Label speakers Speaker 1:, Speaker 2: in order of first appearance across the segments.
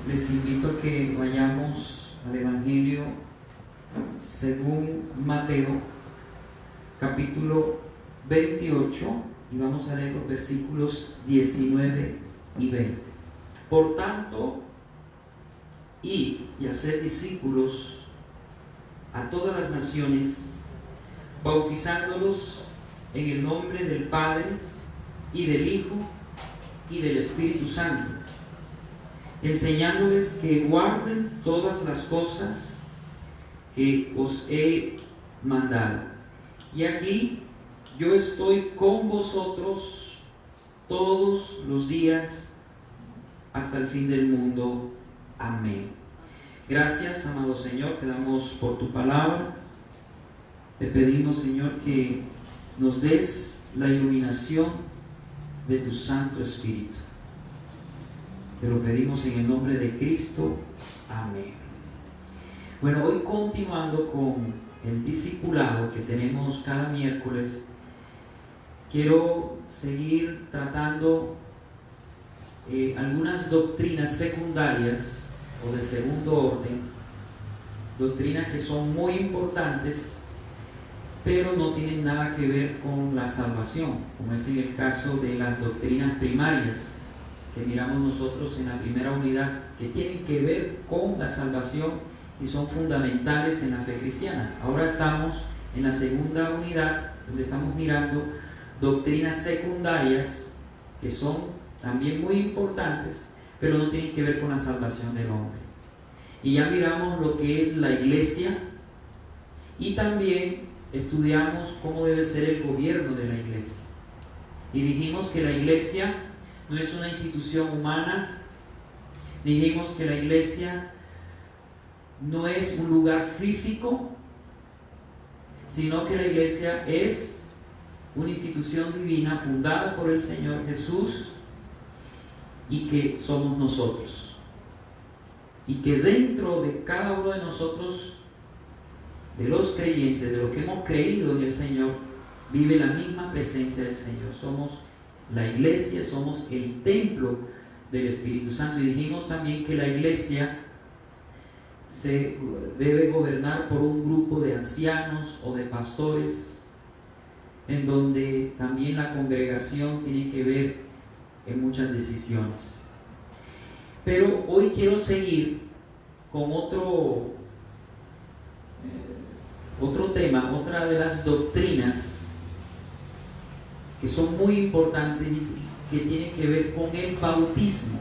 Speaker 1: Les invito a que vayamos al Evangelio según Mateo, capítulo 28, y vamos a leer los versículos 19 y 20. Por tanto, id y haced discípulos a todas las naciones, bautizándolos en el nombre del Padre y del Hijo y del Espíritu Santo, enseñándoles que guarden todas las cosas que os he mandado. Y aquí yo estoy con vosotros todos los días hasta el fin del mundo. Amén. Gracias, amado Señor, te damos por tu palabra. Te pedimos, Señor, que nos des la iluminación de tu Santo Espíritu. Te lo pedimos en el nombre de Cristo. Amén. Bueno, hoy continuando con el discipulado que tenemos cada miércoles, quiero seguir tratando algunas doctrinas secundarias o de segundo orden, doctrinas que son muy importantes, pero no tienen nada que ver con la salvación, como es en el caso de las doctrinas primarias que miramos nosotros en la primera unidad, que tienen que ver con la salvación y son fundamentales en la fe cristiana. Ahora estamos en la segunda unidad, donde estamos mirando doctrinas secundarias que son también muy importantes, pero no tienen que ver con la salvación del hombre. Y ya miramos lo que es la iglesia y también estudiamos cómo debe ser el gobierno de la iglesia. Y dijimos que la iglesia no es una institución humana, dijimos que la iglesia no es un lugar físico, sino que la iglesia es una institución divina fundada por el Señor Jesús y que somos nosotros. Y que dentro de cada uno de nosotros, de los creyentes, de los que hemos creído en el Señor, vive la misma presencia del Señor. Somos la iglesia, somos el templo del Espíritu Santo. Y dijimos también que la iglesia se debe gobernar por un grupo de ancianos o de pastores, en donde también la congregación tiene que ver en muchas decisiones. Pero hoy quiero seguir con otro tema, otra de las doctrinas que son muy importantes y que tienen que ver con el bautismo.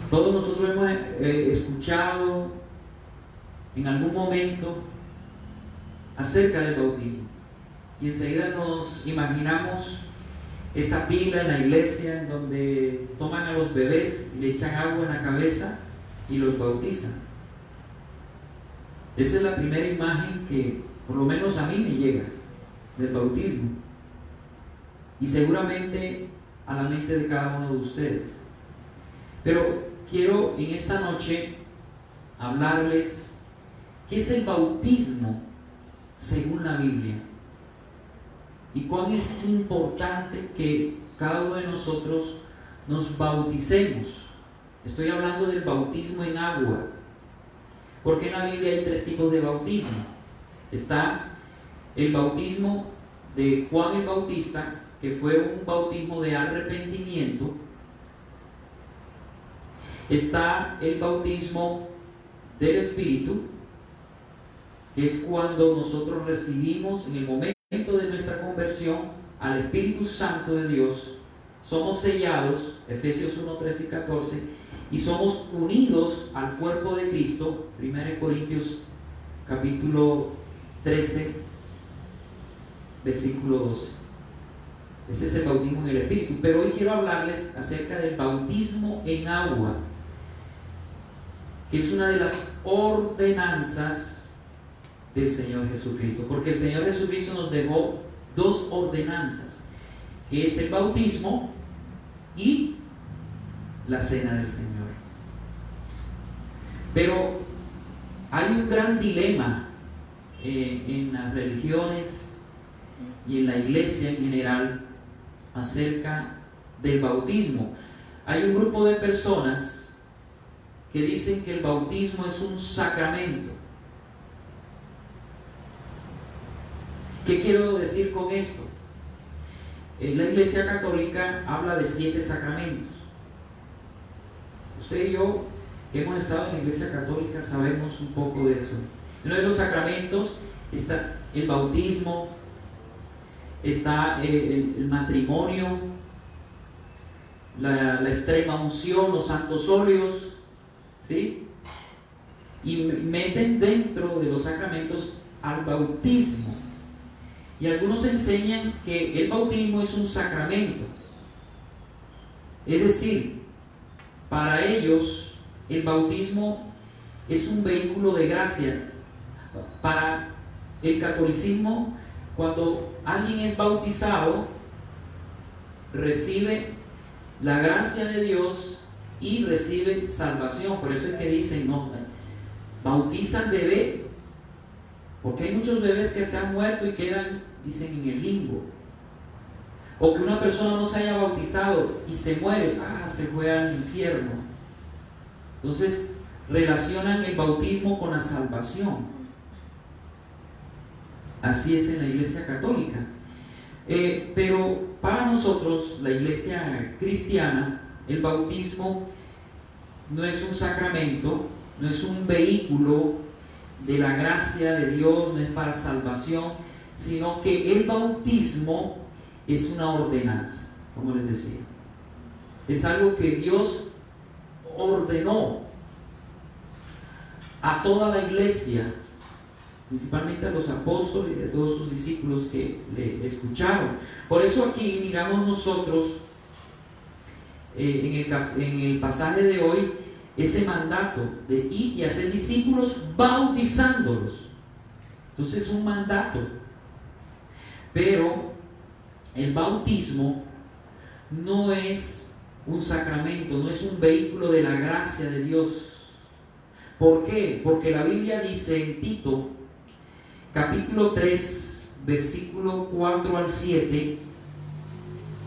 Speaker 1: Todos nosotros hemos escuchado en algún momento acerca del bautismo y enseguida nos imaginamos esa pila en la iglesia en donde toman a los bebés y le echan agua en la cabeza y los bautizan. Esa es la primera imagen que por lo menos a mí me llega del bautismo, y seguramente a la mente de cada uno de ustedes. Pero quiero en esta noche hablarles qué es el bautismo según la Biblia y cuán es importante que cada uno de nosotros nos bauticemos. Estoy hablando del bautismo en agua, porque en la Biblia hay tres tipos de bautismo. Está el bautismo de Juan el Bautista, que fue un bautismo de arrepentimiento. Está el bautismo del Espíritu, que es cuando nosotros recibimos en el momento de nuestra conversión al Espíritu Santo de Dios, somos sellados, Efesios 1, 13 y 14, y somos unidos al cuerpo de Cristo, 1 Corintios capítulo 13, versículo 12. Ese es el bautismo en el Espíritu. Pero hoy quiero hablarles acerca del bautismo en agua, que es una de las ordenanzas del Señor Jesucristo, porque el Señor Jesucristo nos dejó dos ordenanzas, que es el bautismo y la cena del Señor. Pero hay un gran dilema en las religiones y en la iglesia en general acerca del bautismo. Hay un grupo de personas que dicen que el bautismo es un sacramento. ¿Qué quiero decir con esto? La Iglesia Católica habla de 7 sacramentos. Usted y yo, que hemos estado en la Iglesia Católica, sabemos un poco de eso. Uno de los sacramentos está el bautismo, está el matrimonio, la extrema unción, los santos óleos, ¿sí? Y meten dentro de los sacramentos al bautismo. Y algunos enseñan que el bautismo es un sacramento. Es decir, para ellos el bautismo es un vehículo de gracia. Para el catolicismo, cuando alguien es bautizado, recibe la gracia de Dios y recibe salvación. Por eso es que dicen, no, bautizan bebé, porque hay muchos bebés que se han muerto y quedan, dicen, en el limbo. O que una persona no se haya bautizado y se muere, se fue al infierno. Entonces relacionan el bautismo con la salvación. Así es en la Iglesia Católica. Pero para nosotros, la Iglesia cristiana, el bautismo no es un sacramento, no es un vehículo de la gracia de Dios, no es para salvación, sino que el bautismo es una ordenanza, como les decía. Es algo que Dios ordenó a toda la Iglesia, principalmente a los apóstoles y a todos sus discípulos que le escucharon. Por eso aquí miramos nosotros en el pasaje de hoy ese mandato de ir y hacer discípulos bautizándolos. Entonces es un mandato. Pero el bautismo no es un sacramento, no es un vehículo de la gracia de Dios. ¿Por qué? Porque la Biblia dice en Tito capítulo 3, versículo 4 al 7,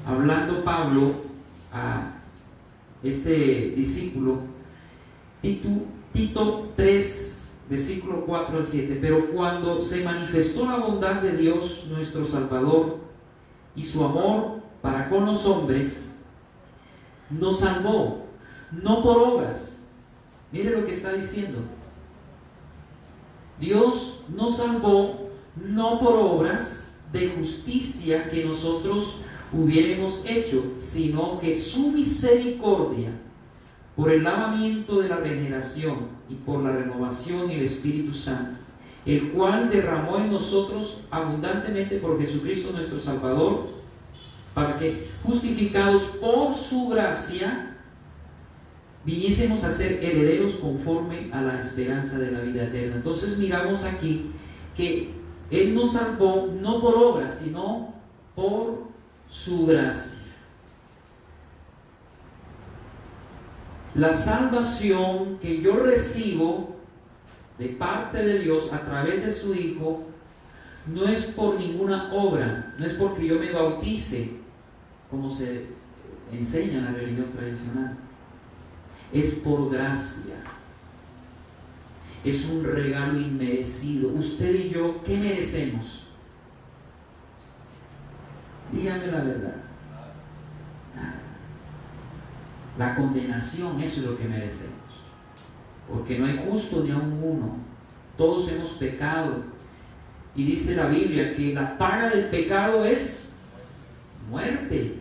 Speaker 1: hablando Pablo a este discípulo, Tito 3, versículo 4 al 7, pero cuando se manifestó la bondad de Dios nuestro Salvador y su amor para con los hombres, nos salvó, no por obras. Mire lo que está diciendo. Dios nos salvó no por obras de justicia que nosotros hubiéramos hecho, sino que su misericordia, por el lavamiento de la regeneración y por la renovación del Espíritu Santo, el cual derramó en nosotros abundantemente por Jesucristo nuestro Salvador, para que, justificados por su gracia, viniésemos a ser herederos conforme a la esperanza de la vida eterna. Entonces miramos aquí que Él nos salvó no por obras, sino por su gracia. La salvación que yo recibo de parte de Dios a través de su Hijo no es por ninguna obra, no es porque yo me bautice, como se enseña en la religión tradicional. Es por gracia. Es un regalo inmerecido. Usted y yo, ¿qué merecemos? Dígame la verdad. La condenación, eso es lo que merecemos. Porque no hay justo ni aun uno. Todos hemos pecado. Y dice la Biblia que la paga del pecado es muerte.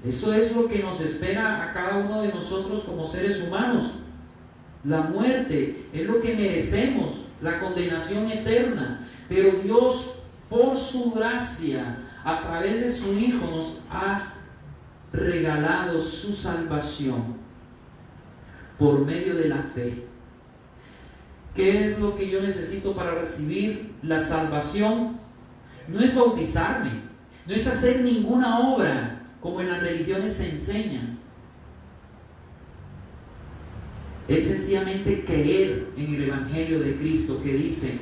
Speaker 1: Eso es lo que nos espera a cada uno de nosotros como seres humanos. La muerte es lo que merecemos, la condenación eterna. Pero Dios, por su gracia, a través de su Hijo, nos ha regalado su salvación por medio de la fe. ¿Qué es lo que yo necesito para recibir la salvación? No es bautizarme, no es hacer ninguna obra como en las religiones se enseñan. Es sencillamente creer en el Evangelio de Cristo, que dice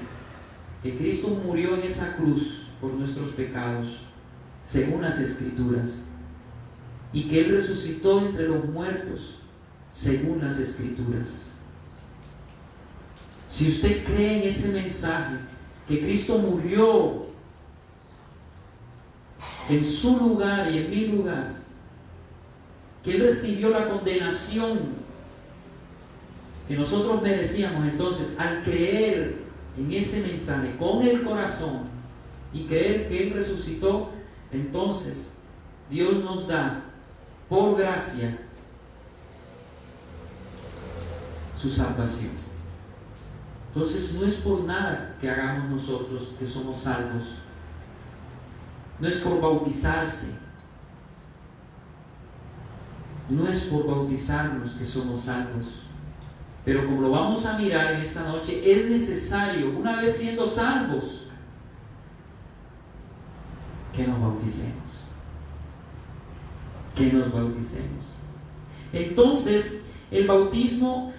Speaker 1: que Cristo murió en esa cruz por nuestros pecados, según las Escrituras, y que Él resucitó entre los muertos, según las Escrituras. Si usted cree en ese mensaje, que Cristo murió en su lugar y en mi lugar, que Él recibió la condenación que nosotros merecíamos, entonces al creer en ese mensaje con el corazón y creer que Él resucitó, entonces Dios nos da por gracia su salvación. Entonces no es por nada que hagamos nosotros que somos salvos, no es por bautizarse, no es por bautizarnos que somos salvos. Pero como lo vamos a mirar en esta noche, es necesario, una vez siendo salvos, que nos bauticemos. Que nos bauticemos. Entonces, el bautismo,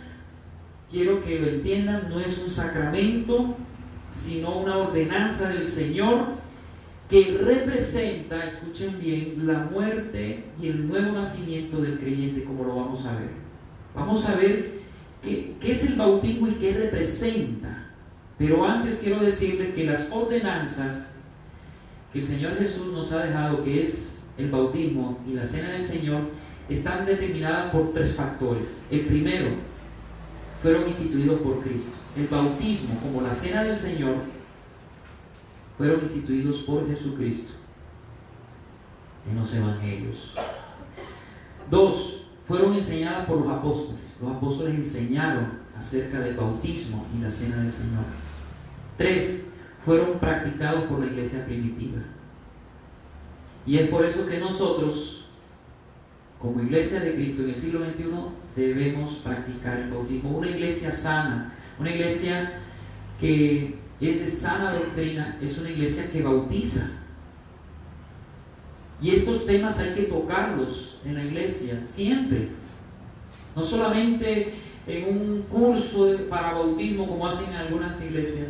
Speaker 1: quiero que lo entiendan, no es un sacramento, sino una ordenanza del Señor que representa, escuchen bien, la muerte y el nuevo nacimiento del creyente, como lo vamos a ver. Vamos a ver qué es el bautismo y qué representa. Pero antes quiero decirles que las ordenanzas que el Señor Jesús nos ha dejado, que es el bautismo y la cena del Señor, están determinadas por 3 factores. El primero, fueron instituidos por Cristo. El bautismo, como la cena del Señor, fueron instituidos por Jesucristo en los evangelios. 2, fueron enseñadas por los apóstoles. Los apóstoles enseñaron acerca del bautismo y la cena del Señor. 3, fueron practicados por la iglesia primitiva. Y es por eso que nosotros, como iglesia de Cristo en el siglo XXI, debemos practicar el bautismo. Una iglesia sana, una iglesia que es de sana doctrina, es una iglesia que bautiza. Y estos temas hay que tocarlos en la iglesia siempre, no solamente en un curso para bautismo como hacen en algunas iglesias,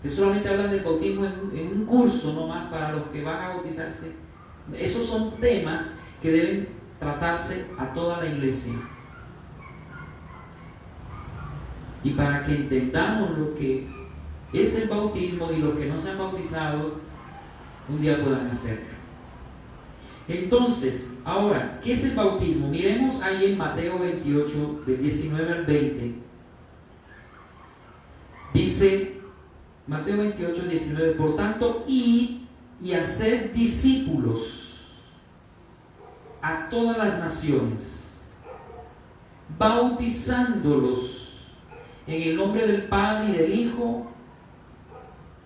Speaker 1: que solamente hablan del bautismo en un curso nomás para los que van a bautizarse. Esos son temas que deben tratarse a toda la iglesia. Y para que entendamos lo que es el bautismo y los que no se han bautizado, un día puedan hacerlo. Entonces, ahora, ¿qué es el bautismo? Miremos ahí en Mateo 28, del 19 al 20. Dice, Mateo 28, 19, por tanto, id y haced discípulos a todas las naciones, bautizándolos en el nombre del Padre y del Hijo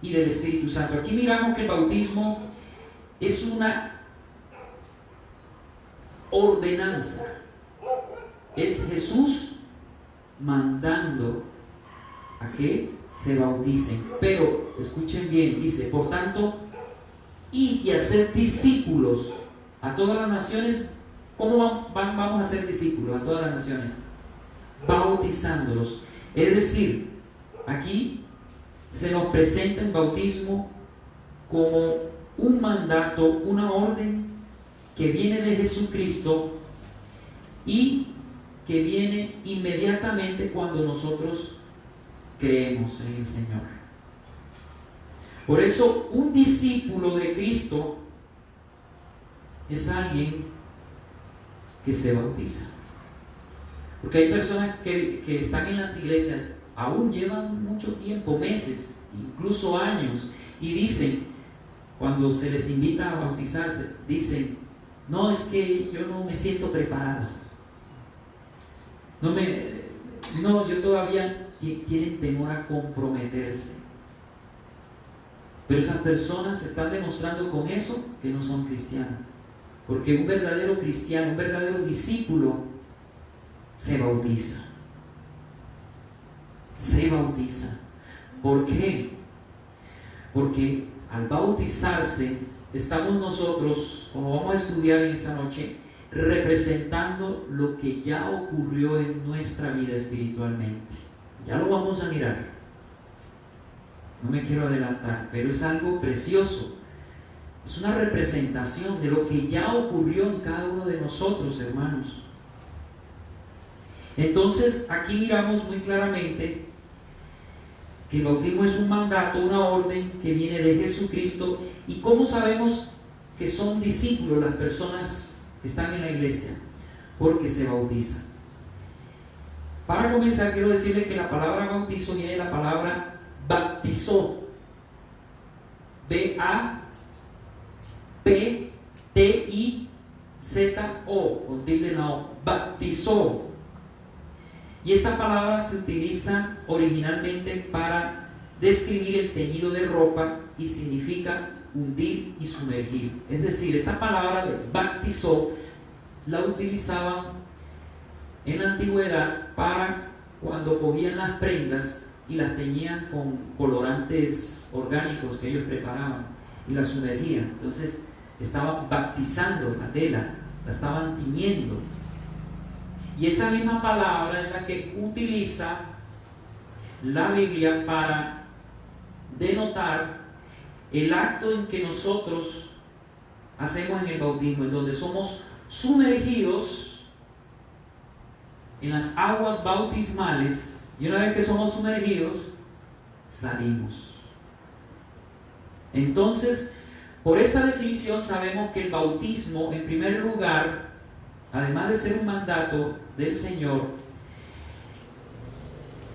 Speaker 1: y del Espíritu Santo. Aquí miramos que el bautismo es una ordenanza, es Jesús mandando a que se bauticen. Pero escuchen bien, dice, por tanto, id y hacer discípulos a todas las naciones. ¿Cómo vamos a ser discípulos a todas las naciones? Bautizándolos. Es decir, aquí se nos presenta el bautismo como un mandato, una orden que viene de Jesucristo y que viene inmediatamente cuando nosotros creemos en el Señor. Por eso, un discípulo de Cristo es alguien que se bautiza. Porque hay personas que están en las iglesias, aún llevan mucho tiempo, meses, incluso años, y dicen, cuando se les invita a bautizarse, dicen, no, es que yo no me siento preparado. Yo todavía tienen temor a comprometerse. Pero esas personas están demostrando con eso que no son cristianos. Porque un verdadero cristiano, un verdadero discípulo, se bautiza. Se bautiza. ¿Por qué? Porque al bautizarse, estamos nosotros, como vamos a estudiar en esta noche, representando lo que ya ocurrió en nuestra vida espiritualmente. Ya lo vamos a mirar. No me quiero adelantar, pero es algo precioso. Es una representación de lo que ya ocurrió en cada uno de nosotros, hermanos. Entonces, aquí miramos muy claramente que el bautismo es un mandato, una orden que viene de Jesucristo. ¿Y cómo sabemos que son discípulos las personas que están en la iglesia? Porque se bautizan. Para comenzar, quiero decirles que la palabra bautizo viene de la palabra baptizó. B-A-P-T-I-Z-O, con tilde en la O, baptizó. Y esta palabra se utiliza originalmente para describir el teñido de ropa y significa hundir y sumergir. Es decir, esta palabra de bautizó la utilizaban en la antigüedad para cuando cogían las prendas y las teñían con colorantes orgánicos que ellos preparaban y las sumergían. Entonces estaban bautizando la tela, la estaban tiñendo. Y esa misma palabra es la que utiliza la Biblia para denotar el acto en que nosotros hacemos en el bautismo, en donde somos sumergidos en las aguas bautismales, y una vez que somos sumergidos, salimos. Entonces, por esta definición sabemos que el bautismo, en primer lugar, además de ser un mandato del Señor,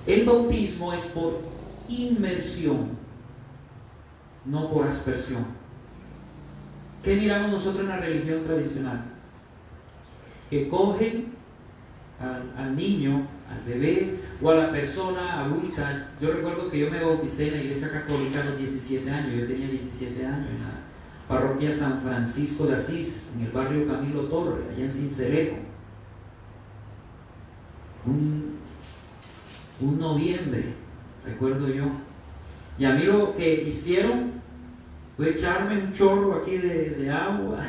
Speaker 1: el bautismo es por inmersión, no por aspersión. ¿Qué miramos nosotros en la religión tradicional? Que cogen al niño, al bebé o a la persona adulta. Yo recuerdo que yo me bauticé en la iglesia católica a los 17 años. Yo tenía 17 años en la parroquia San Francisco de Asís, en el barrio Camilo Torre, allá en Sincelejo. Un noviembre, recuerdo yo. Y a mí lo que hicieron fue echarme un chorro aquí de agua,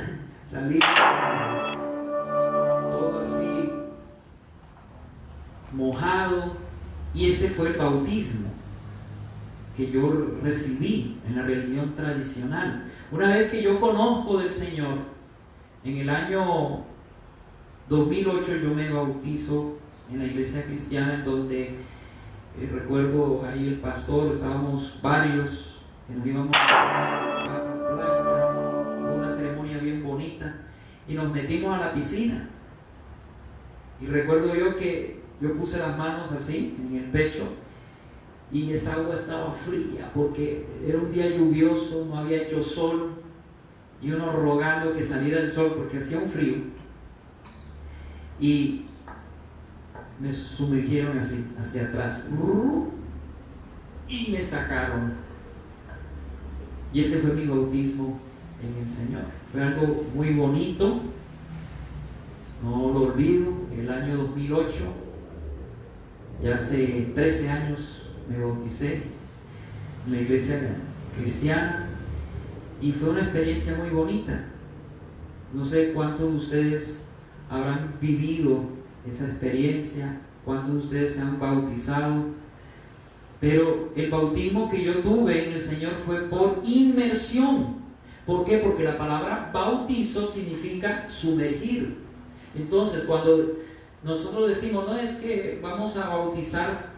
Speaker 1: salir todo así mojado, y ese fue el bautismo que yo recibí en la religión tradicional. Una vez que yo conozco del Señor, en el año 2008 yo me bautizo en la iglesia cristiana, en donde recuerdo ahí el pastor, estábamos varios que nos íbamos a casar, patas blancas, fue una ceremonia bien bonita, y nos metimos a la piscina. Y recuerdo yo que yo puse las manos así en el pecho, y esa agua estaba fría porque era un día lluvioso, no había hecho sol, y uno rogando que saliera el sol porque hacía un frío, y me sumergieron así hacia atrás y me sacaron, y ese fue mi bautismo en el Señor. Fue algo muy bonito, no lo olvido. El año 2008, ya hace 13 años, me bauticé en la iglesia cristiana, y fue una experiencia muy bonita. No sé cuántos de ustedes habrán vivido esa experiencia, cuántos de ustedes se han bautizado, pero el bautismo que yo tuve en el Señor fue por inmersión. ¿Por qué? Porque la palabra bautizo significa sumergir. Entonces, cuando nosotros decimos, no es que vamos a bautizar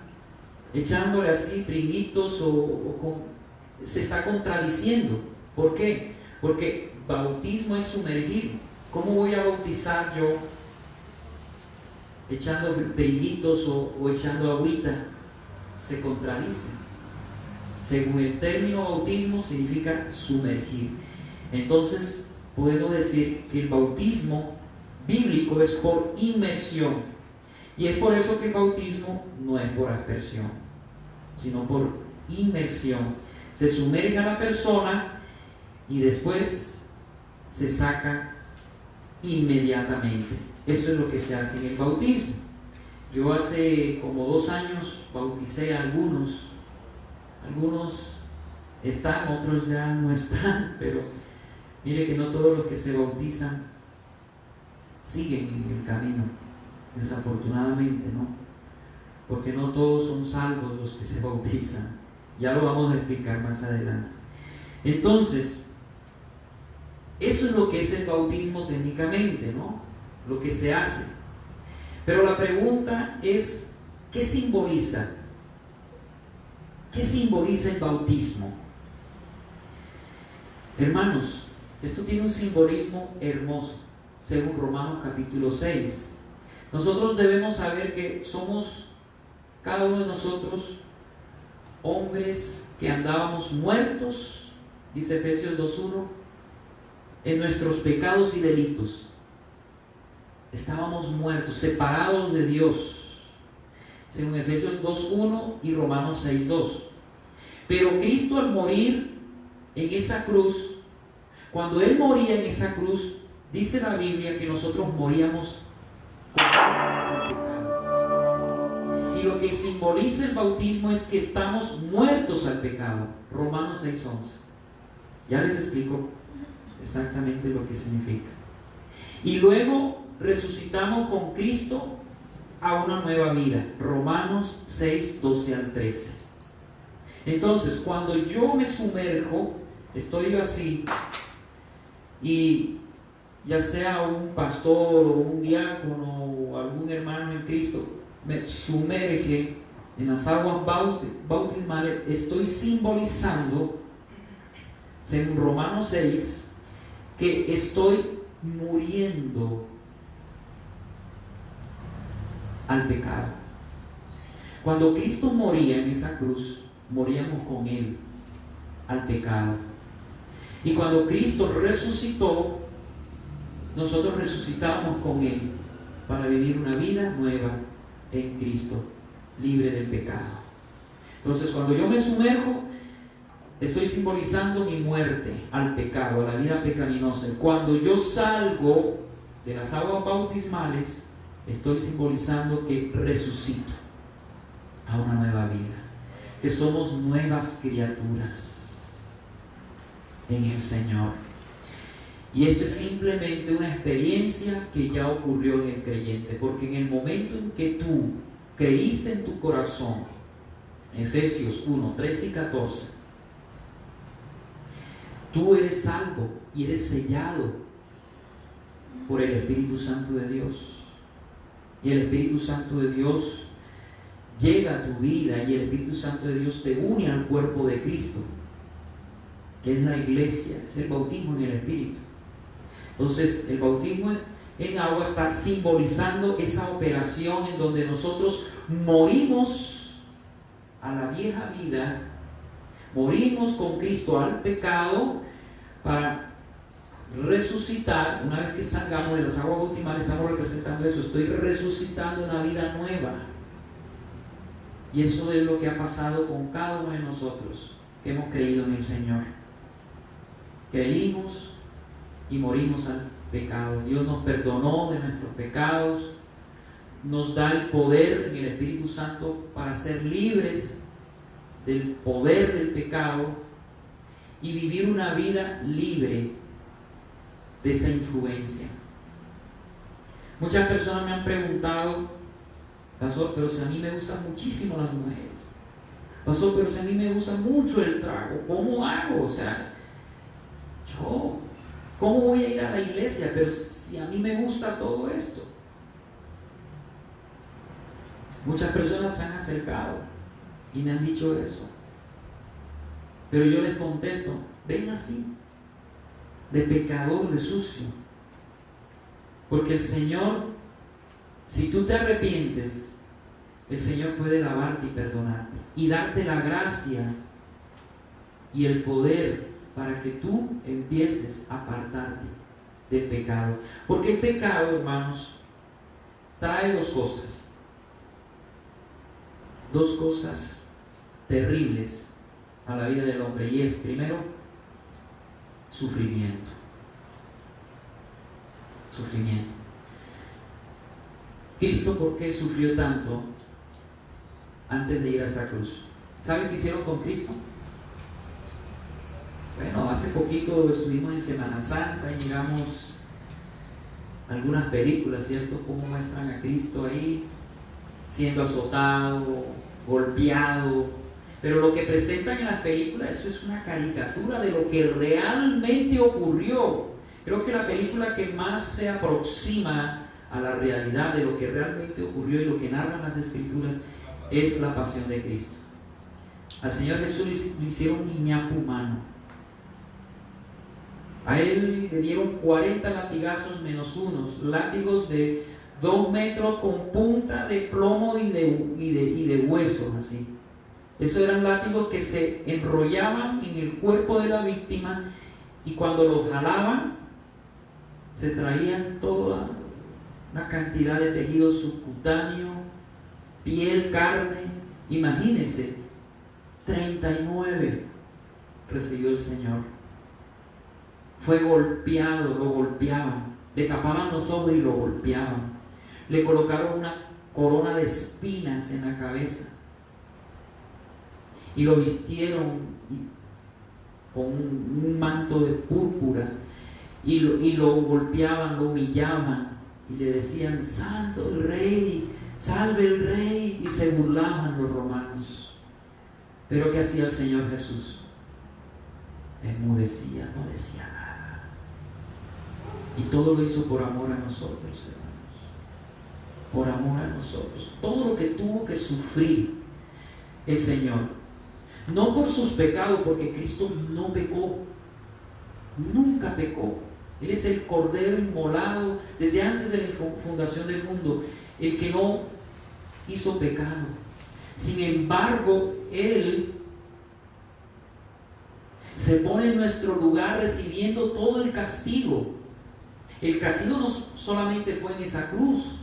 Speaker 1: echándole así brillitos se está contradiciendo. ¿Por qué? Porque bautismo es sumergir. ¿Cómo voy a bautizar yo echando brillitos o echando agüita? Se contradice. Según el término bautismo, significa sumergir. Entonces puedo decir que el bautismo bíblico es por inmersión, y es por eso que el bautismo no es por aspersión, sino por inmersión. Se sumerge a la persona y después se saca inmediatamente. Eso es lo que se hace en el bautismo. Yo hace como 2 años bauticé a algunos están, otros ya no están, pero mire que no todos los que se bautizan siguen en el camino, desafortunadamente, ¿no? Porque no todos son salvos los que se bautizan. Ya lo vamos a explicar más adelante. Entonces, Eso es lo que es el bautismo técnicamente, ¿no? Lo que se hace. Pero la pregunta es, ¿qué simboliza? ¿Qué simboliza el bautismo? Hermanos, esto tiene un simbolismo hermoso, según Romanos capítulo 6. Nosotros debemos saber que somos, cada uno de nosotros, hombres que andábamos muertos, dice Efesios 2:1, en nuestros pecados y delitos. Estábamos muertos, separados de Dios, según Efesios 2:1 y Romanos 6:2. Pero Cristo, al morir en esa cruz, cuando Él moría en esa cruz, dice la Biblia que nosotros moríamos con el pecado. Y lo que simboliza el bautismo es que estamos muertos al pecado. Romanos 6:11. Ya les explico exactamente lo que significa. Y luego resucitamos con Cristo a una nueva vida. Romanos 6:12 al 13. Entonces, cuando yo me sumerjo, estoy así, y ya sea un pastor o un diácono o algún hermano en Cristo me sumerge en las aguas bautismales, estoy simbolizando, según Romanos 6, que estoy muriendo al pecado. Cuando Cristo moría en esa cruz, moríamos con Él al pecado. Y cuando Cristo resucitó, nosotros resucitamos con Él para vivir una vida nueva en Cristo, libre del pecado. Entonces, cuando yo me sumerjo, estoy simbolizando mi muerte al pecado, a la vida pecaminosa. Cuando yo salgo de las aguas bautismales, estoy simbolizando que resucito a una nueva vida, que somos nuevas criaturas en el Señor. Y esto es simplemente una experiencia que ya ocurrió en el creyente, porque en el momento en que tú creíste en tu corazón, Efesios 1, 13 y 14, tú eres salvo y eres sellado por el Espíritu Santo de Dios. Y el Espíritu Santo de Dios llega a tu vida, y el Espíritu Santo de Dios te une al cuerpo de Cristo, que es la iglesia, es el bautismo en el Espíritu. Entonces, el bautismo en agua está simbolizando esa operación en donde nosotros morimos a la vieja vida, morimos con Cristo al pecado, para resucitar. Una vez que salgamos de las aguas bautismales, estamos representando eso. Estoy resucitando una vida nueva. Y eso es lo que ha pasado con cada uno de nosotros que hemos creído en el Señor. Creímos y morimos al pecado. Dios nos perdonó de nuestros pecados, nos da el poder en el Espíritu Santo para ser libres del poder del pecado y vivir una vida libre de esa influencia. Muchas personas me han preguntado: pastor, pero si a mí me gustan muchísimo las mujeres, pastor, pero si a mí me gusta mucho el trago, ¿cómo hago? O sea, yo, ¿cómo voy a ir a la iglesia? Pero si a mí me gusta todo esto. Muchas personas se han acercado y me han dicho eso, pero yo les contesto: ven así, de pecador, de sucio, porque el Señor, si tú te arrepientes, el Señor puede lavarte y perdonarte y darte la gracia y el poder para que tú empieces a apartarte del pecado. Porque el pecado, hermanos, trae dos cosas terribles a la vida del hombre, y es, primero, sufrimiento. Cristo, ¿por qué sufrió tanto antes de ir a esa cruz? ¿Saben qué hicieron con Cristo? Bueno, hace poquito estuvimos en Semana Santa y miramos algunas películas, ¿cierto? Cómo muestran a Cristo ahí siendo azotado, golpeado. Pero lo que presentan en las películas, eso es una caricatura de lo que realmente ocurrió. Creo que la película que más se aproxima a la realidad de lo que realmente ocurrió y lo que narran las Escrituras es la pasión de Cristo. Al Señor Jesús le hicieron un guiñapo humano. A Él le dieron 40 latigazos menos unos, látigos de 2 metros con punta de plomo y de huesos así. Esos eran látigos que se enrollaban en el cuerpo de la víctima y cuando los jalaban se traían toda una cantidad de tejido subcutáneo, piel, carne. Imagínense, 39 recibió el Señor. Fue golpeado, lo golpeaban, le tapaban los ojos y lo golpeaban. Le colocaron una corona de espinas en la cabeza y lo vistieron con un manto de púrpura y lo golpeaban, lo humillaban y le decían: santo el rey, salve el rey, y se burlaban los romanos. Pero ¿qué hacía el Señor Jesús? Enmudecía, no decía nada, y todo lo hizo por amor a nosotros, hermanos, por amor a nosotros. Todo lo que tuvo que sufrir el Señor, no por sus pecados, porque Cristo no pecó, nunca pecó. Él es el Cordero inmolado desde antes de la fundación del mundo, el que no hizo pecado. Sin embargo, Él se pone en nuestro lugar recibiendo todo el castigo. El castigo no solamente fue en esa cruz,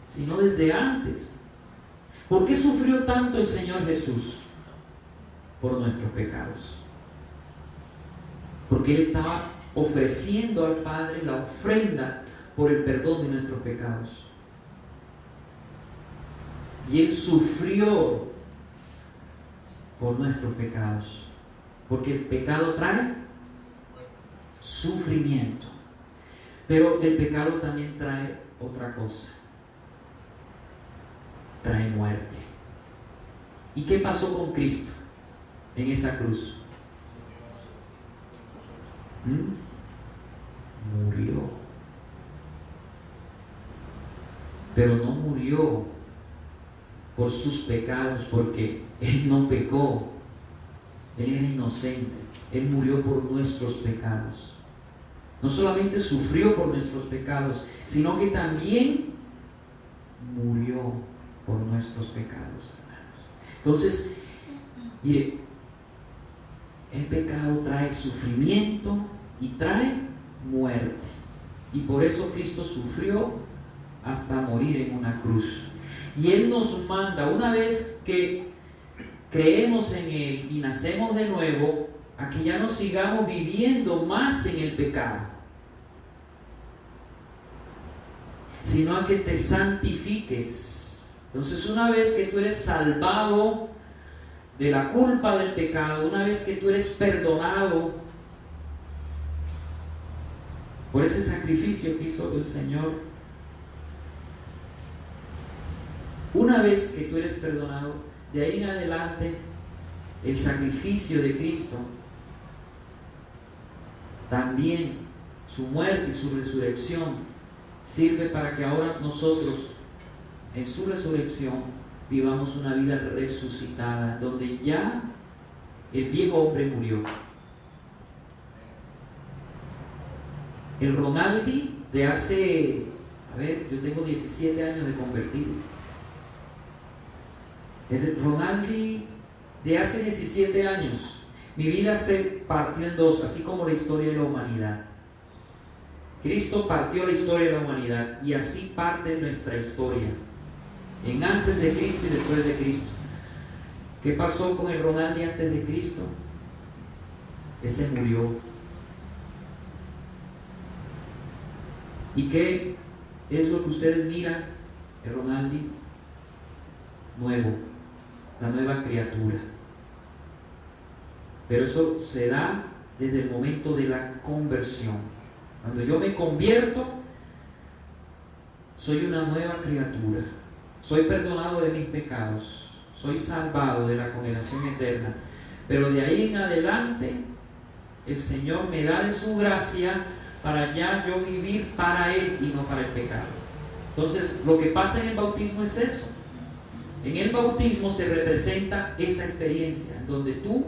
Speaker 1: sino desde antes. ¿Por qué sufrió tanto el Señor Jesús? Por nuestros pecados. Porque Él estaba ofreciendo al Padre la ofrenda por el perdón de nuestros pecados. Y Él sufrió por nuestros pecados, porque el pecado trae sufrimiento, pero el pecado también trae otra cosa: trae muerte. ¿Y qué pasó con Cristo en esa cruz? Murió, pero no murió por sus pecados, porque Él no pecó, Él era inocente. Él murió por nuestros pecados. No solamente sufrió por nuestros pecados, sino que también murió por nuestros pecados, hermanos. Entonces, mire, el pecado trae sufrimiento y trae muerte, y por eso Cristo sufrió hasta morir en una cruz. Y Él nos manda, una vez que creemos en Él y nacemos de nuevo, a que ya no sigamos viviendo más en el pecado, sino a que te santifiques. Entonces, una vez que tú eres salvado de la culpa del pecado, una vez que tú eres perdonado por ese sacrificio que hizo el Señor, una vez que tú eres perdonado, de ahí en adelante el sacrificio de Cristo, también su muerte y su resurrección, sirve para que ahora nosotros en su resurrección vivamos una vida resucitada, donde ya el viejo hombre murió. El Ronaldi de hace, yo tengo 17 años de convertido. El Ronaldi de hace 17 años, mi vida se partió en dos, así como la historia de la humanidad. Cristo partió la historia de la humanidad, y así parte nuestra historia, en antes de Cristo y después de Cristo. ¿Qué pasó con el Ronaldi antes de Cristo? Ese murió. ¿Y qué es lo que ustedes miran? El Ronaldi nuevo, la nueva criatura. Pero eso se da desde el momento de la conversión. Cuando yo me convierto, soy una nueva criatura. Soy perdonado de mis pecados, soy salvado de la condenación eterna. Pero de ahí en adelante, el Señor me da de su gracia para ya yo vivir para Él y no para el pecado. Entonces, lo que pasa en el bautismo es eso. En el bautismo se representa esa experiencia, en donde tú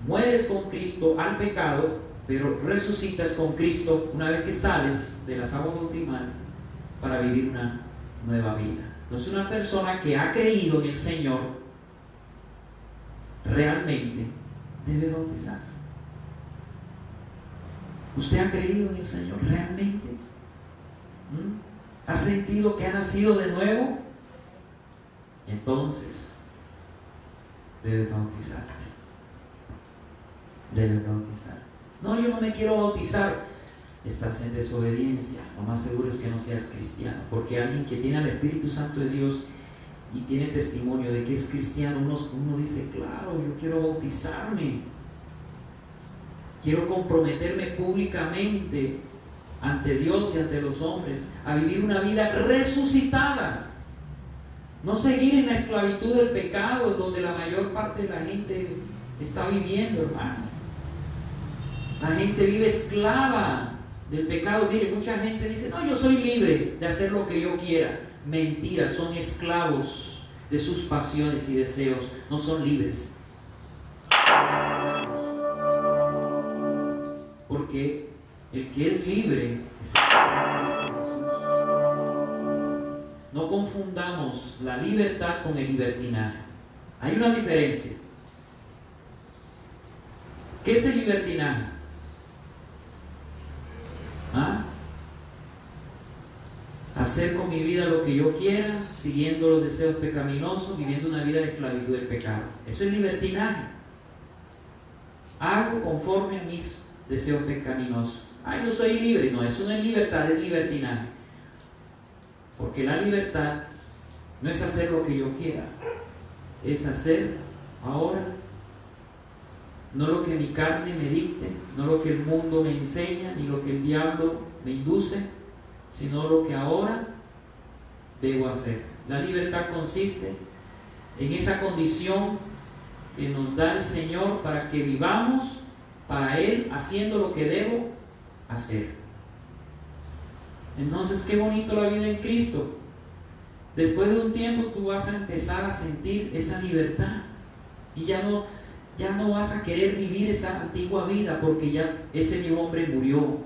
Speaker 1: mueres con Cristo al pecado, pero resucitas con Cristo una vez que sales de las aguas bautismales para vivir una nueva vida. Entonces, una persona que ha creído en el Señor realmente debe bautizarse. ¿Usted ha creído en el Señor realmente? ¿Ha sentido que ha nacido de nuevo? Entonces debe bautizarse. Debe bautizar. No, yo no me quiero bautizar. Estás en desobediencia. Lo más seguro es que no seas cristiano, porque alguien que tiene al Espíritu Santo de Dios y tiene testimonio de que es cristiano, uno dice, claro, yo quiero bautizarme, quiero comprometerme públicamente ante Dios y ante los hombres a vivir una vida resucitada, no seguir en la esclavitud del pecado en donde la mayor parte de la gente está viviendo, hermano. La gente vive esclava del pecado. Mire, mucha gente dice, no, yo soy libre de hacer lo que yo quiera. Mentira, son esclavos de sus pasiones y deseos, no son libres. Porque el que es libre es el que está en Cristo Jesús. No confundamos la libertad con el libertinaje. Hay una diferencia. ¿Qué es el libertinaje? Hacer con mi vida lo que yo quiera, siguiendo los deseos pecaminosos, viviendo una vida de esclavitud del pecado. Eso es libertinaje. Hago conforme a mis deseos pecaminosos. Yo soy libre. No, eso no es libertad, es libertinaje. Porque la libertad no es hacer lo que yo quiera, es hacer ahora no lo que mi carne me dicte, no lo que el mundo me enseña, ni lo que el diablo me induce, sino lo que ahora debo hacer. La libertad consiste en esa condición que nos da el Señor para que vivamos para Él, haciendo lo que debo hacer. Entonces, qué bonito la vida en Cristo. Después de un tiempo tú vas a empezar a sentir esa libertad y ya no vas a querer vivir esa antigua vida, porque ya ese viejo hombre murió,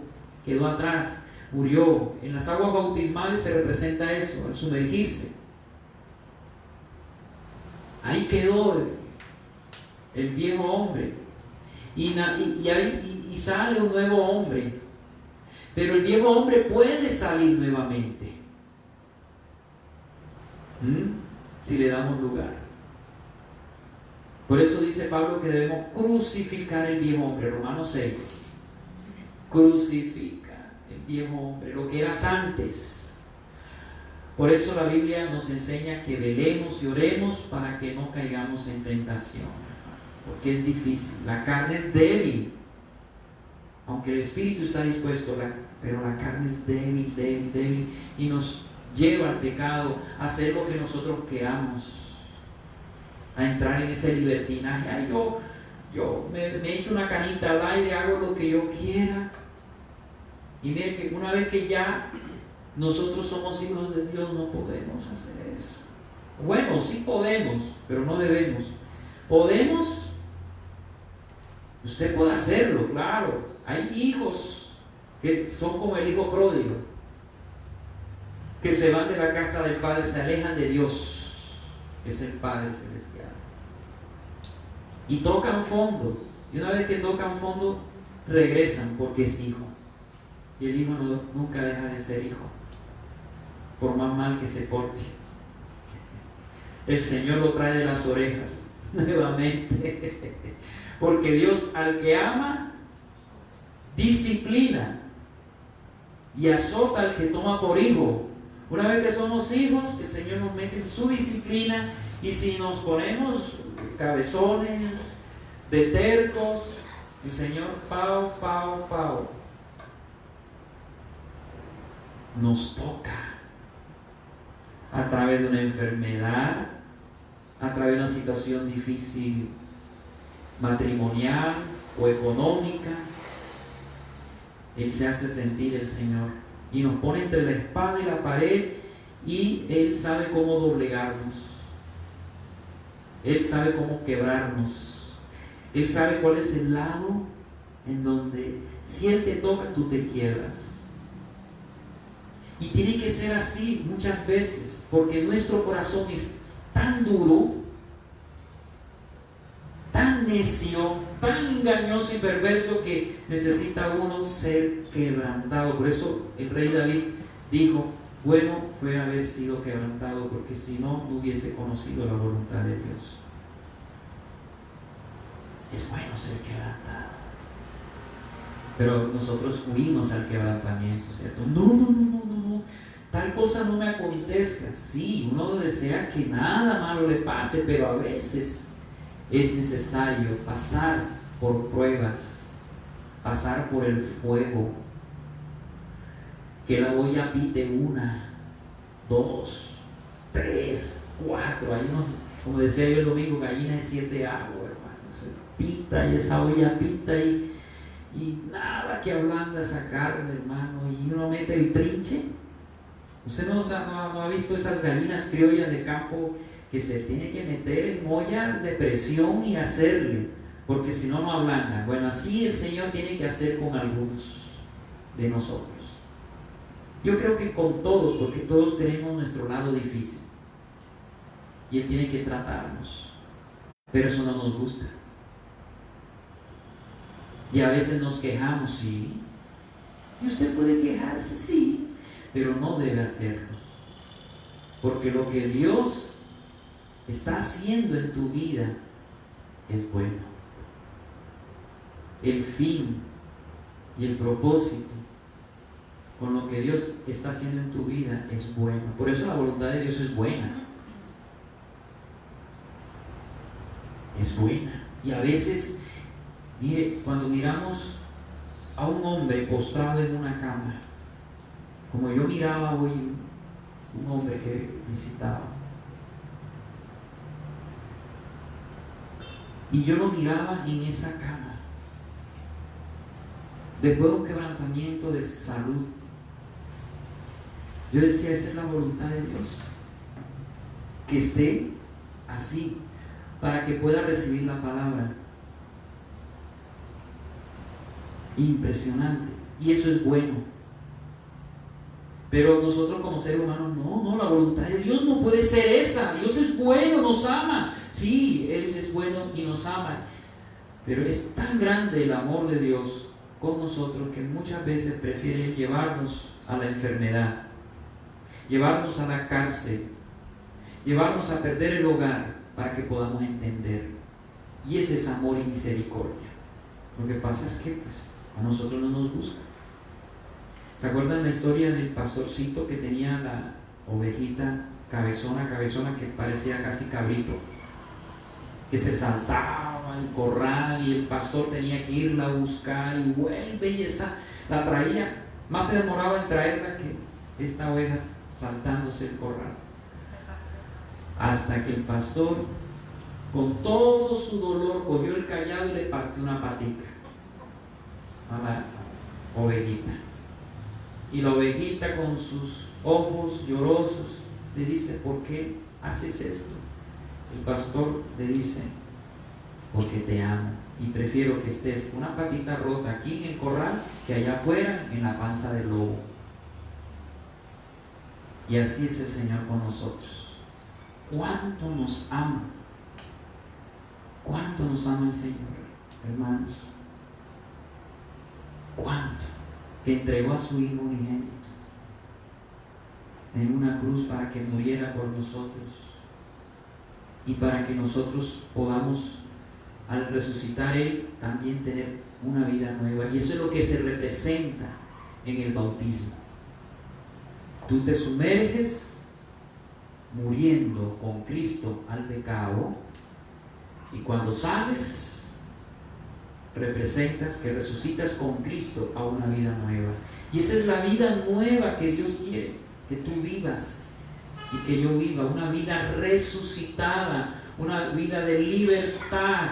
Speaker 1: quedó atrás, murió. En las aguas bautismales se representa eso, al sumergirse. Ahí quedó el viejo hombre y sale un nuevo hombre. Pero el viejo hombre puede salir nuevamente, si le damos lugar. Por eso dice Pablo que debemos crucificar el viejo hombre. Romanos 6. Crucifica el viejo hombre, lo que eras antes. Por eso la Biblia nos enseña que velemos y oremos para que no caigamos en tentación. Porque es difícil, la carne es débil. Aunque el espíritu está dispuesto, pero la carne es débil, débil, débil, y nos lleva al pecado, a hacer lo que nosotros queramos, a entrar en ese libertinaje. Yo me echo una canita al aire, hago lo que yo quiera. Y miren que una vez que ya nosotros somos hijos de Dios, no podemos hacer eso. Bueno, sí podemos, pero no debemos. Podemos, usted puede hacerlo, claro. Hay hijos que son como el hijo pródigo, que se van de la casa del Padre, se alejan de Dios, que es el Padre Celestial, y tocan fondo. Y una vez que tocan fondo, regresan porque es hijo. Y el hijo nunca deja de ser hijo, por más mal que se porte. El Señor lo trae de las orejas nuevamente, porque Dios al que ama disciplina y azota al que toma por hijo. Una vez que somos hijos, el Señor nos mete en su disciplina, y si nos ponemos cabezones, de tercos, el Señor pau, nos toca a través de una enfermedad, a través de una situación difícil matrimonial, o económica, Él se hace sentir el Señor y nos pone entre la espada y la pared, y Él sabe cómo doblegarnos, Él sabe cómo quebrarnos, Él sabe cuál es el lado en donde si Él te toca, tú te quiebras. Y tiene que ser así muchas veces, porque nuestro corazón es tan duro, tan necio, tan engañoso y perverso, que necesita uno ser quebrantado. Por eso el rey David dijo: bueno fue haber sido quebrantado, porque si no, no hubiese conocido la voluntad de Dios. Es bueno ser quebrantado, pero nosotros huimos al quebrantamiento, ¿cierto? No, tal cosa no me acontezca. Sí, uno desea que nada malo le pase, pero a veces es necesario pasar por pruebas, pasar por el fuego, que la olla pite 1, 2, 3, 4. Hay unos, como decía yo el domingo, gallina de 7 aguas, hermano. Se pita y esa olla pita y nada que ablanda esa carne, hermano. Y uno mete el trinche. Usted no ha visto esas gallinas criollas de campo que se tiene que meter en ollas de presión y hacerle, porque si no, no ablandan. Bueno, así el Señor tiene que hacer con algunos de nosotros. Yo creo que con todos, porque todos tenemos nuestro lado difícil y Él tiene que tratarnos, pero eso no nos gusta. Y a veces nos quejamos, sí, y usted puede quejarse, sí, pero no debe hacerlo, porque lo que Dios está haciendo en tu vida es bueno. El fin y el propósito con lo que Dios está haciendo en tu vida es bueno. Por eso la voluntad de Dios es buena. Es buena. Y a veces, mire, cuando miramos a un hombre postrado en una cama, como yo miraba hoy un hombre que visitaba, y yo lo miraba en esa cama, después de un quebrantamiento de salud, yo decía: esa es la voluntad de Dios, que esté así, para que pueda recibir la palabra. Impresionante. Y eso es bueno. Pero nosotros como seres humanos, no, la voluntad de Dios no puede ser esa. Dios es bueno, nos ama. Sí, Él es bueno y nos ama. Pero es tan grande el amor de Dios con nosotros que muchas veces prefiere llevarnos a la enfermedad, llevarnos a la cárcel, llevarnos a perder el hogar para que podamos entender. Y ese es amor y misericordia. Lo que pasa es que pues a nosotros no nos gusta. ¿Se acuerdan la historia del pastorcito que tenía la ovejita cabezona que parecía casi cabrito, que se saltaba el corral y el pastor tenía que irla a buscar y vuelve, y esa la traía? Más se demoraba en traerla que esta oveja saltándose el corral, hasta que el pastor, con todo su dolor, cogió el cayado y le partió una patica a la ovejita. Y la ovejita, con sus ojos llorosos, le dice: ¿por qué haces esto? El pastor le dice: porque te amo y prefiero que estés con una patita rota aquí en el corral que allá afuera en la panza del lobo. Y así es el Señor con nosotros. ¿Cuánto nos ama? ¿Cuánto nos ama el Señor, hermanos? ¿Cuánto? Que entregó a su Hijo unigénito en una cruz para que muriera por nosotros y para que nosotros podamos, al resucitar Él, también tener una vida nueva. Y eso es lo que se representa en el bautismo. Tú te sumerges muriendo con Cristo al pecado, y cuando sales representas que resucitas con Cristo a una vida nueva. Y esa es la vida nueva que Dios quiere que tú vivas y que yo viva, una vida resucitada, una vida de libertad.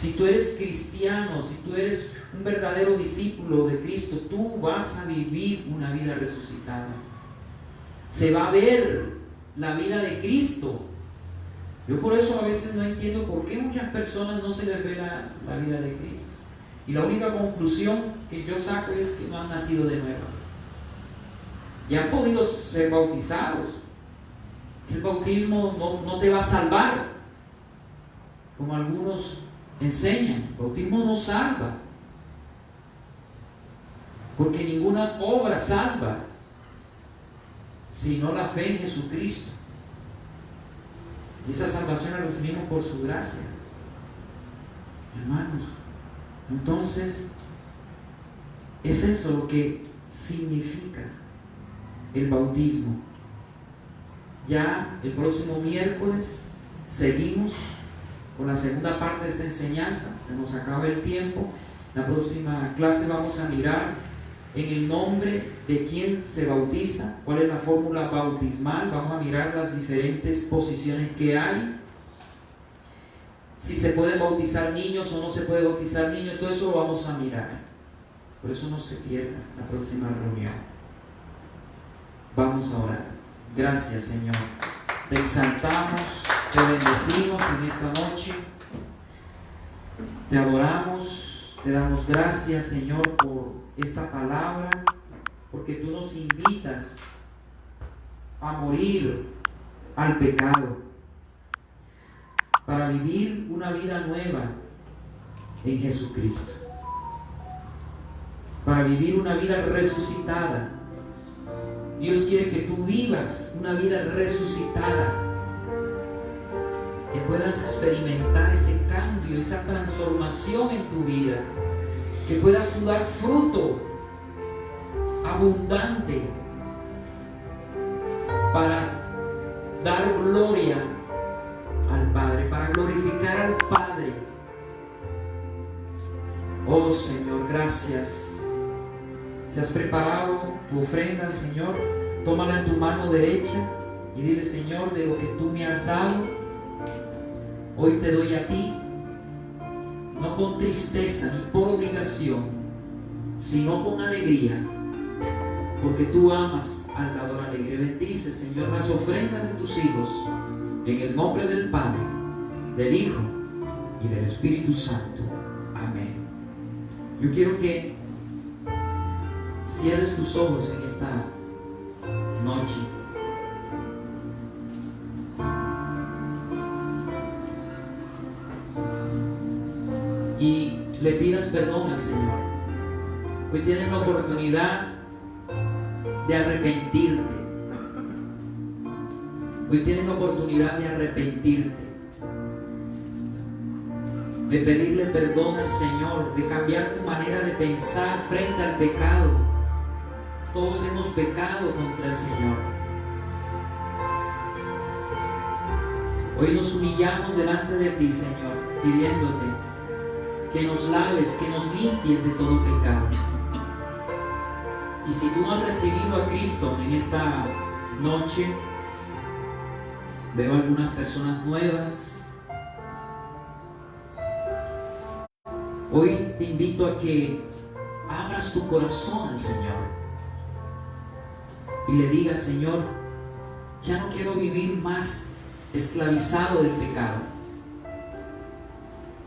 Speaker 1: Si tú eres cristiano, si tú eres un verdadero discípulo de Cristo, tú vas a vivir una vida resucitada. Se va a ver la vida de Cristo. Yo por eso a veces no entiendo por qué muchas personas no se les ve la vida de Cristo. Y la única conclusión que yo saco es que no han nacido de nuevo. Ya han podido ser bautizados. El bautismo no te va a salvar, como algunos enseñan. El bautismo no salva, porque ninguna obra salva, sino la fe en Jesucristo. Y esa salvación la recibimos por su gracia, hermanos. Entonces, es eso lo que significa el bautismo. Ya el próximo miércoles seguimos con la segunda parte de esta enseñanza. Se nos acaba el tiempo. La próxima clase vamos a mirar en el nombre de quién se bautiza, cuál es la fórmula bautismal. Vamos a mirar las diferentes posiciones que hay, si se pueden bautizar niños o no se puede bautizar niños. Todo eso lo vamos a mirar. Por eso no se pierda la próxima reunión. Vamos a orar. Gracias, Señor. Te exaltamos, te bendecimos en esta noche. Te adoramos, te damos gracias, Señor, por esta palabra, porque tú nos invitas a morir al pecado, para vivir una vida nueva en Jesucristo, para vivir una vida resucitada. Dios quiere que tú vivas una vida resucitada, que puedas experimentar ese cambio, esa transformación en tu vida, que puedas tú dar fruto abundante para dar gloria al Padre, para glorificar al Padre. Oh Señor, gracias. Si has preparado tu ofrenda al Señor, tómala en tu mano derecha y dile: Señor, de lo que tú me has dado, hoy te doy a ti, no con tristeza ni por obligación, sino con alegría, porque tú amas al dador alegre. Bendice, Señor, las ofrendas de tus hijos, en el nombre del Padre, del Hijo y del Espíritu Santo. Amén. Yo quiero que cierres tus ojos en esta noche. Y le pidas perdón al Señor. Hoy tienes la oportunidad de arrepentirte. Hoy tienes la oportunidad de arrepentirte, de pedirle perdón al Señor, de cambiar tu manera de pensar frente al pecado. Todos hemos pecado contra el Señor. Hoy nos humillamos delante de ti, Señor, pidiéndote que nos laves, que nos limpies de todo pecado. Y si tú no has recibido a Cristo en esta noche, veo algunas personas nuevas. Hoy te invito a que abras tu corazón al Señor y le digas: Señor, ya no quiero vivir más esclavizado del pecado.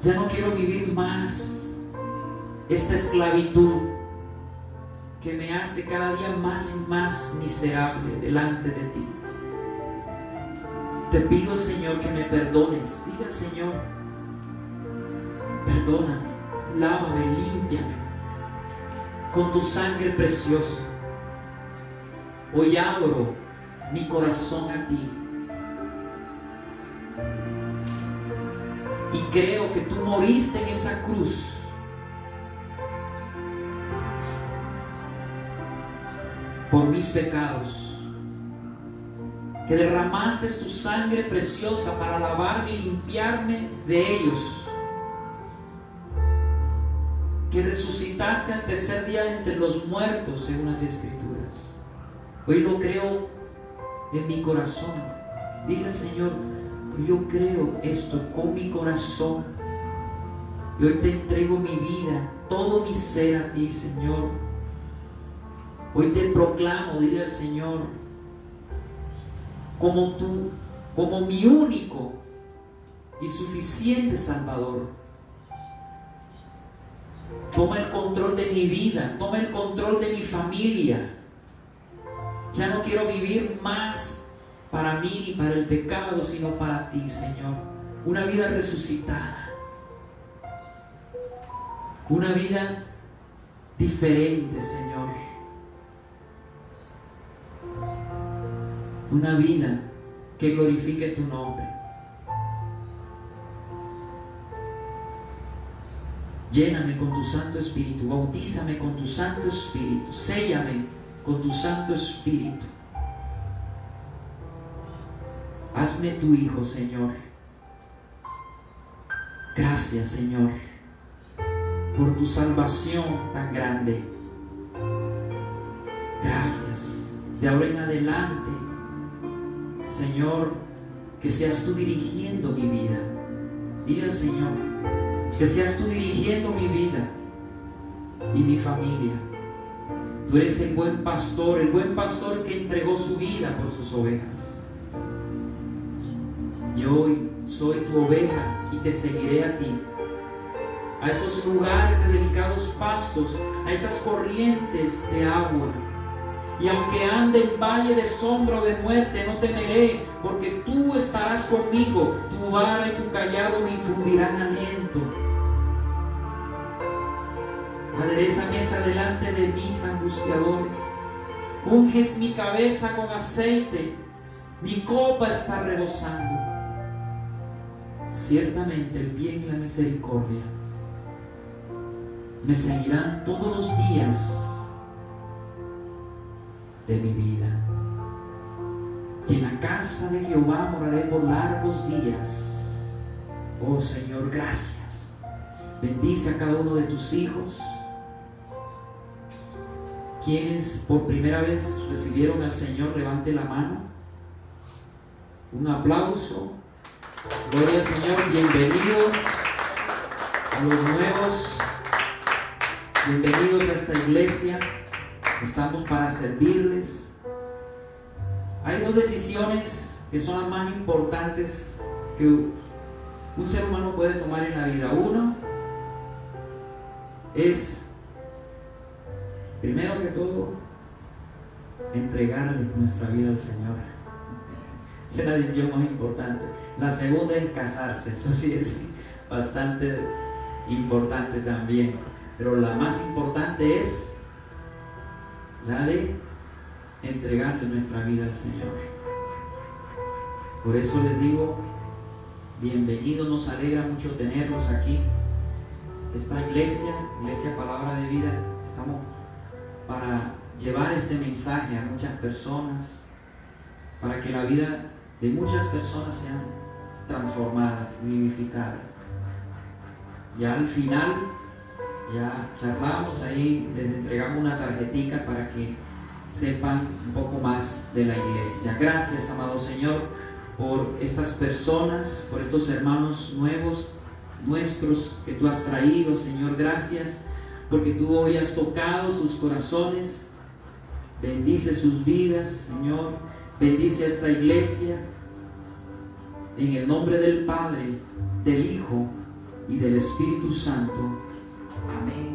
Speaker 1: Ya no quiero vivir más esta esclavitud que me hace cada día más y más miserable delante de ti. Te pido, Señor, que me perdones. Dile al Señor: perdóname, lávame, límpiame con tu sangre preciosa. Hoy abro mi corazón a ti y creo que tú moriste en esa cruz por mis pecados, que derramaste tu sangre preciosa para lavarme y limpiarme de ellos, que resucitaste al tercer día de entre los muertos según las Escrituras. Hoy lo creo en mi corazón. Dile al Señor: yo creo esto con mi corazón. Y hoy te entrego mi vida, todo mi ser a ti, Señor. Hoy te proclamo, dile al Señor, como tú, como mi único y suficiente Salvador. Toma el control de mi vida, toma el control de mi familia. Ya no quiero vivir más para mí ni para el pecado, sino para ti, Señor. Una vida resucitada. Una vida diferente, Señor. Una vida que glorifique tu nombre. Lléname con tu Santo Espíritu, bautízame con tu Santo Espíritu, séllame con tu Santo Espíritu. Hazme tu Hijo, Señor. Gracias, Señor, por tu salvación tan grande. Gracias. De ahora en adelante, Señor, que seas tú dirigiendo mi vida. Dile al Señor, que seas tú dirigiendo mi vida y mi familia. Tú eres el buen pastor que entregó su vida por sus ovejas. Yo hoy soy tu oveja y te seguiré a ti, a esos lugares de delicados pastos, a esas corrientes de agua. Y aunque ande en valle de sombra o de muerte, no temeré, porque tú estarás conmigo. Tu vara y tu callado me infundirán aliento. Adereza mesa delante de mis angustiadores. Unges mi cabeza con aceite. Mi copa está rebosando. Ciertamente el bien y la misericordia me seguirán todos los días de mi vida. Y en la casa de Jehová moraré por largos días. Oh Señor, gracias. Bendice a cada uno de tus hijos. Quienes por primera vez recibieron al Señor, levante la mano. Un aplauso. Gloria al Señor. Bienvenido a los nuevos. Bienvenidos a esta iglesia. Estamos para servirles. Hay dos decisiones que son las más importantes que un ser humano puede tomar en la vida. Uno es, primero que todo, entregarle nuestra vida al Señor. Esa es la decisión más importante. La segunda es casarse. Eso sí es bastante importante también. Pero la más importante es la de entregarle nuestra vida al Señor. Por eso les digo, bienvenidos, nos alegra mucho tenerlos aquí. Esta iglesia Palabra de Vida, estamos para llevar este mensaje a muchas personas, para que la vida de muchas personas sean transformadas, vivificadas. Ya al final, ya charlamos ahí, les entregamos una tarjetita para que sepan un poco más de la iglesia. Gracias, amado Señor, por estas personas, por estos hermanos nuevos nuestros que tú has traído, Señor. Gracias porque tú hoy has tocado sus corazones. Bendice sus vidas, Señor. Bendice a esta iglesia en el nombre del Padre, del Hijo y del Espíritu Santo. Amén.